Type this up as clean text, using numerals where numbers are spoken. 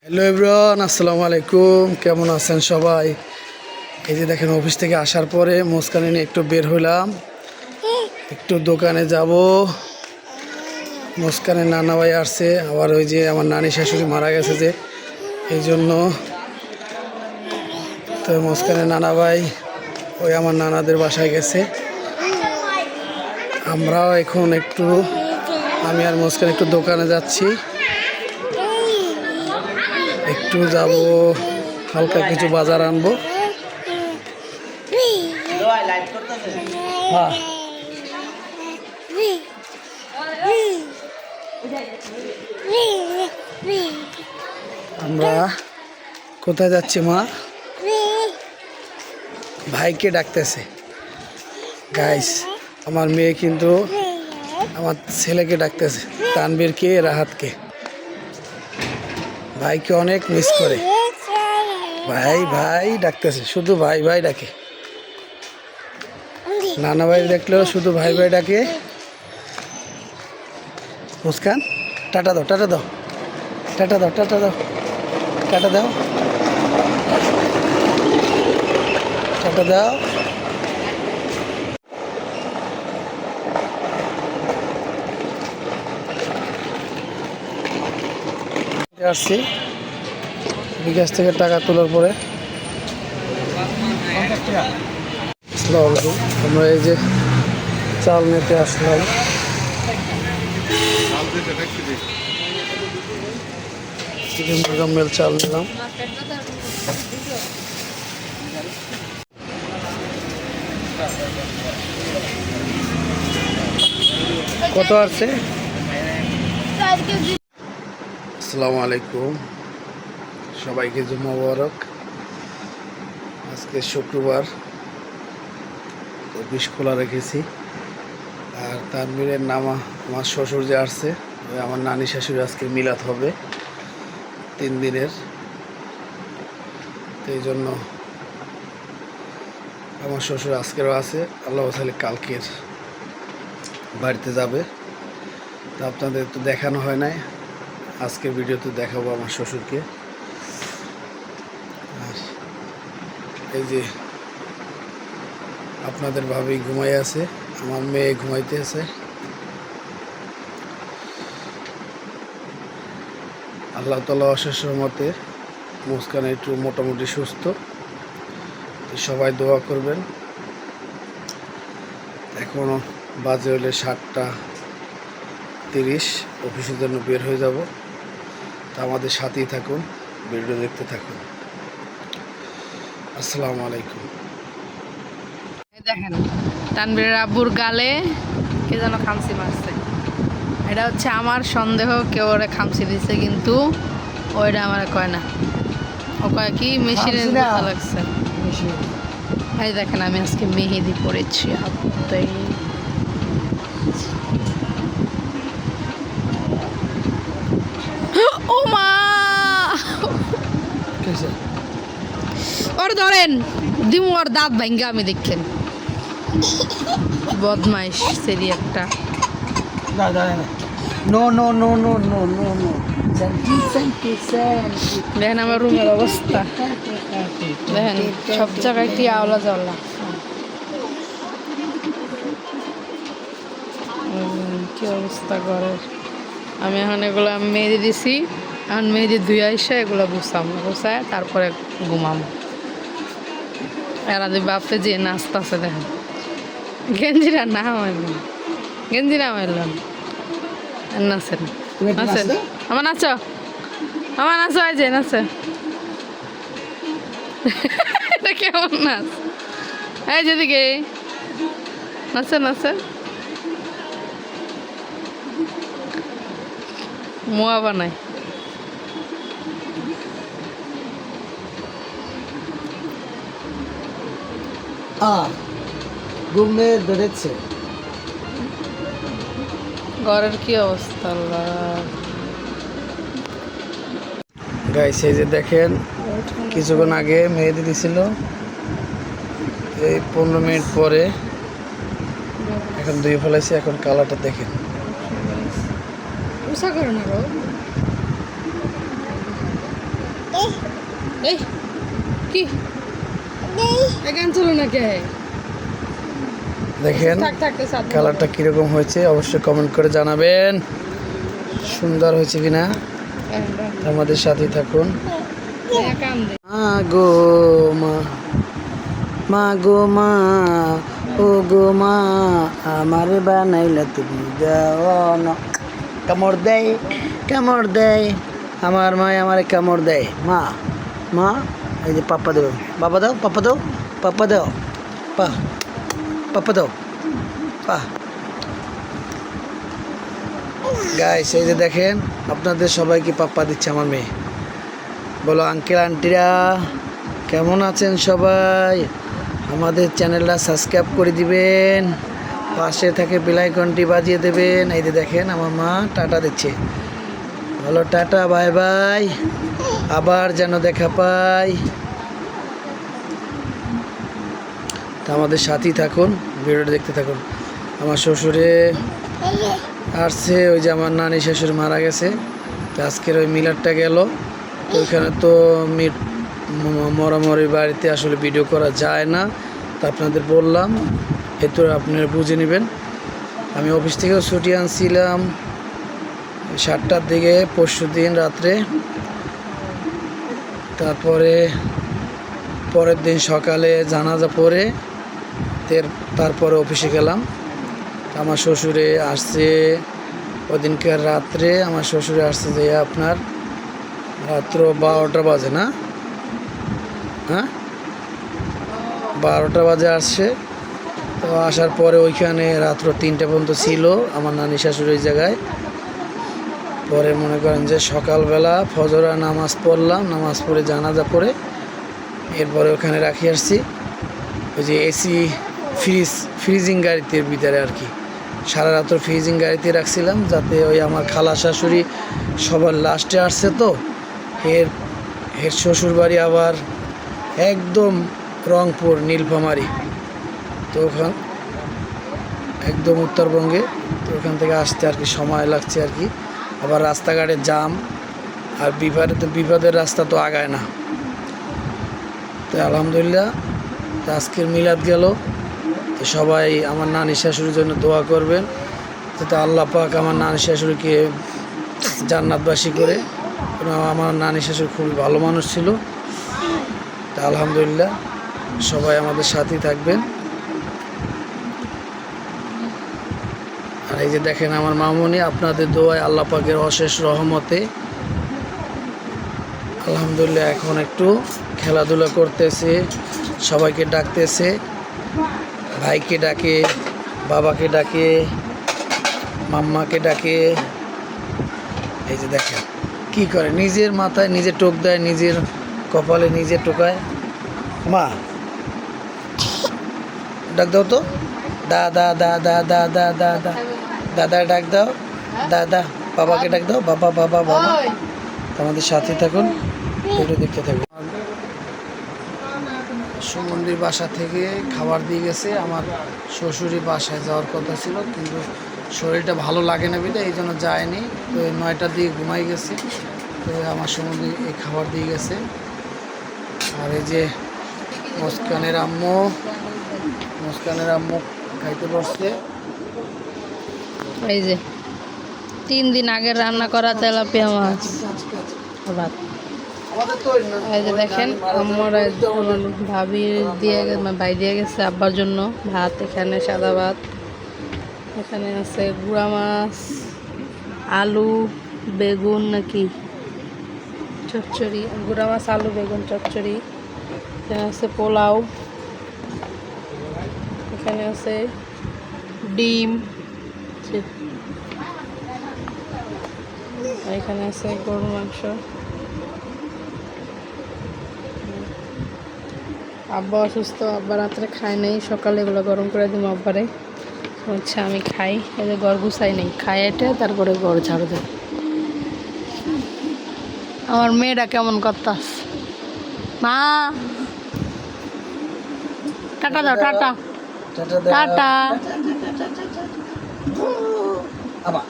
Hello everyone, আসসালামু আলাইকুম। কেমন আছেন সবাই? এই যে দেখেন, অফিস থেকে আসার পরে মুস্কানি নিয়ে একটু বের হইলাম, একটু দোকানে যাব। মুস্কানের নানা ভাই আসছে, আবার ওই যে আমার নানি শাশুড়ি মারা গেছে যে, এই জন্য তো মুস্কানের নানা ভাই ওই আমার নানাদের বাসায় গেছে। আমরাও এখন আমি আর মুস্কান একটু দোকানে যাচ্ছি, একটু যাব, হালকা কিছু বাজার আনবো। হ্যাঁ, আমরা কোথায় যাচ্ছি মা? ভাইকে ডাকতেছে গাইস। আমার মেয়ে কিন্তু আমার ছেলেকে ডাকতেছে, তানবীরকে, রাহাতকে। ভাইকে অনেক মিস করে। ভাই ভাই ডাকতেছে, শুধু ভাই ভাই ডাকে। নানা ভাই দেখলেও শুধু ভাই ভাই ডাকে। মুস্কান, টাটা দাও, টাটা দাও, টাটা দাও, টাটা দাও, টাটা দাও, টাটা দাও। আসছি বিকাশ থেকে টাকা তোলার পরে। আমরা এই যে চাল নিতে আসলাম। মেল চাল নিলাম। কত আছে? আসসালামু আলাইকুম, সবাইকে জুম্মা মুবারক। আজকে শুক্রবার, অফিস খোলা রেখেছি। আর তানবীরের আমার শ্বশুর যে আসছে, ওই আমার নানি শাশুড়ি আজকে মিলাদ হবে 3 দিনের। তো এই জন্য আমার শ্বশুর আজকেরও আছে, আল্লাহ তাহলে কালকের বাড়িতে যাবে। তা আপনাদের তো দেখানো হয় নাই, আজকের ভিডিওতে দেখাবো আমার শ্বশুরকে। আর এই যে আপনাদের ভাবি ঘুমাই আছে, আমার মেয়ে ঘুমাইতে আছে। আল্লাহ তাআলা অশেষ রহমতে মুস্কান একটু মোটামুটি সুস্থ। সবাই দোয়া করবেন। এখনও বাজে হলে 7:30, অফিসের জন্য বের হয়ে যাব। তা আমাদের সাথেই থাকুন, ভিডিও দেখতে থাকুন। আসসালামু আলাইকুম। দেখেন, তানবীরের আব্বুর গালে কে যেন খামসি মারছে। এটা হচ্ছে আমার সন্দেহ, কেউ ওরা খামসি দিচ্ছে, কিন্তু ওইটা আমার কয় না। ও কয় কি মেশিনে ব্যথা লাগছে। এই দেখেন, আমি আজকে মেহেদি পড়েছি হাতে। ও মা, ওর ধরেন দিমু, ওর দাঁত ভাঙ্গা আমি দেখেন। বদমাইশ সেরি একটা। দেখেন আমার রুমের অবস্থা, দেখেন সব জায়গায় কি আওলা জ্বলা। কি অবস্থা ঘরের। আমি এখন এগুলো মেহেদি দিছি, এখন মেহেদি ধুয়ে আইসা এগুলো গুছায় তারপরে ঘুমাম। এরা বাপে যে নাস্তা আছে দেখেন, গেঞ্জিরা না মারলেন, গেঞ্জিরা মারলেন নাচেন, নাচেন, আমার নাচো, আমার নাচো, এই যে নাচে। এটা কেমন নাচ? এই যেদিকে নাচে, নাচে মোয়া বানায়। ঘুমে ধরেছে। ঘরের কি অবস্থা গাইস, এই যে দেখেন, কিছুক্ষণ আগে মেহেদি দিছিল, এই 15 মিনিট পরে এখন ধুয়ে ফেলাইছে। এখন কালারটা দেখেন, এই কি গান চলো না কে দেখেন কালারটা কিরকম হয়েছে অবশ্যই কমেন্ট করে জানাবেন, সুন্দর হয়েছে কিনা। আমাদের সাথে থাকুন। মা গো মা, মা গো মা, ও গো মা, আমার বানাইলা তুমি দেওয়ানা। কামড় দেয়, কামড় দেয়, আমার মা আমার কামড় দেয়। মা মা, এই যে পাপ্পা দেবো, বাবা দাও, পাপ্পা দাও, পাপ্পা দাও, পা, পাপ্পা দাও, পা। গাইস এই যে দেখেন আপনাদের সবাইকে পাপ্পা দিচ্ছে আমার মেয়ে। বলো আঙ্কেল আন্টিরা কেমন আছেন সবাই? আমাদের চ্যানেলটা সাবস্ক্রাইব করে দিবেন, পাশে থাকে বেল আইকনটি বাজিয়ে দেবেন। এই যে দেখেন আমার মা টাটা দিচ্ছে। বলো টাটা, বাই বাই, আবার যেন দেখা পাই। তা আমাদের সাথেই থাকুন, ভিডিওটা দেখতে থাকুন। আমার শ্বশুরে আসছে, ওই যে আমার নানি শ্বশুর মারা গেছে, তো আজকের ওই মিলারটা গেল, তো ওইখানে তো মরামরির বাড়িতে আসলে ভিডিও করা যায় না, তা আপনাদের বললাম, এতো আপনারা বুঝে নেবেন। আমি অফিস থেকেও ছুটি আনছিলাম 7টার দিকে পরশুদিন রাত্রে, তারপরে পরের দিন সকালে জানাজা পড়ে তারপরে অফিসে গেলাম। আমার শ্বশুরে আসছে ওদিনকার রাত্রে, আমার শ্বশুরে আসছে যে আপনার রাত্র 12টা বাজে না, হ্যাঁ 12টা বাজে আসছে। তো আসার পরে ওইখানে রাত্র 3টা পর্যন্ত ছিল আমার নানি শাশুড়ি ওই জায়গায়। পরে মনে করেন যে সকালবেলা ফজরা নামাজ পড়লাম, নামাজ পড়ে জানাজা পড়ে এরপরে ওখানে রাখি আসছি। ওই যে এসি ফ্রিজিং গাড়িতে ভিতরে আর কি, সারা রাত্র ফ্রিজিং গাড়িতে রাখছিলাম, যাতে ওই আমার খালা শাশুড়ি সবার লাস্টে আসছে, তো এর শ্বশুর বাড়ি আবার একদম রংপুর নীলফামারী, তো ওখান একদম উত্তরবঙ্গে, তো ওখান থেকে আসতে আর কি সময় লাগছে আর কি। আবার রাস্তাঘাটে জাম, আর বিপদের রাস্তা তো আগায় না। তো আলহামদুলিল্লাহ আজকের মিলাদ গেল, তো সবাই আমার নানি শাশুড়ির জন্য দোয়া করবেন, যাতে আল্লাহ পাক আমার নানি শাশুড়িকে জান্নাতবাসী করে। আমার নানি শাশুড়ি খুবই ভালো মানুষ ছিল। তা আলহামদুলিল্লাহ সবাই আমাদের সাথেই থাকবেন। আর এই যে দেখেন আমার মামুনি, আপনাদের দোয়ায় আল্লাহ পাকের অশেষ রহমতে আলহামদুলিল্লাহ এখন একটু খেলাধুলা করতেছে, সবাইকে ডাকতেছে, ভাইকে ডাকে, বাবাকে ডাকে, মাম্মাকে ডাকে। এই যে দেখেন কি করে, নিজের মাথায় নিজে টোক দেয়, নিজের কপালে নিজে টোকায়। মা ডাক দাও তো, দাদা দাদা দাদা দাদা দাদা ডাক দাও, দাদা বাবাকে ডাক দাও, বাবা বাবা বাবা। আমাদের সাথে থাকুন, ভিডিও দেখতে থাকুন। সুমন্দির বাসা থেকে খাবার দিয়ে গেছে, আমার শ্বশুরি বাসায় যাওয়ার কথা ছিল, কিন্তু শরীরটা ভালো লাগে না বিধে এই জন্য যায়নি, তো 9টার দিকে ঘুমাই গেছে। তো আমার সুমন্দি এই খাবার দিয়ে গেছে। আর এই যে মুস্কানের আম্মু খাইতে বসছে। এই যে 3 দিন আগে রান্না করা তেলাপিয়া মাছ ভাত। এই যে দেখেন আমার ভাবি দিয়ে ভাই দিয়ে গেছে আব্বার জন্য ভাত, এখানে সাদা ভাত, এখানে আছে গুঁড়া মাছ, আলু বেগুন নাকি চচ্চড়ি, গুঁড়া মাছ আলু বেগুন চচ্চড়ি, এখানে আছে পোলাও, এখানে আছে ডিম, এখানে আছে গরুর মাংস। আব্বা অসুস্থ, আব্বা রাত্রে খায় নেই, সকালে এগুলো গরম করে দিব আব্বারে, হচ্ছে আমি খাই। এই যে ঘর গুছাই নেই, খাই এটা তারপরে ঘর ঝাড়ু দেয়। আমার মেয়েটা কেমন করতাস মা, টাটা দাও, টাটা টাটা। আবার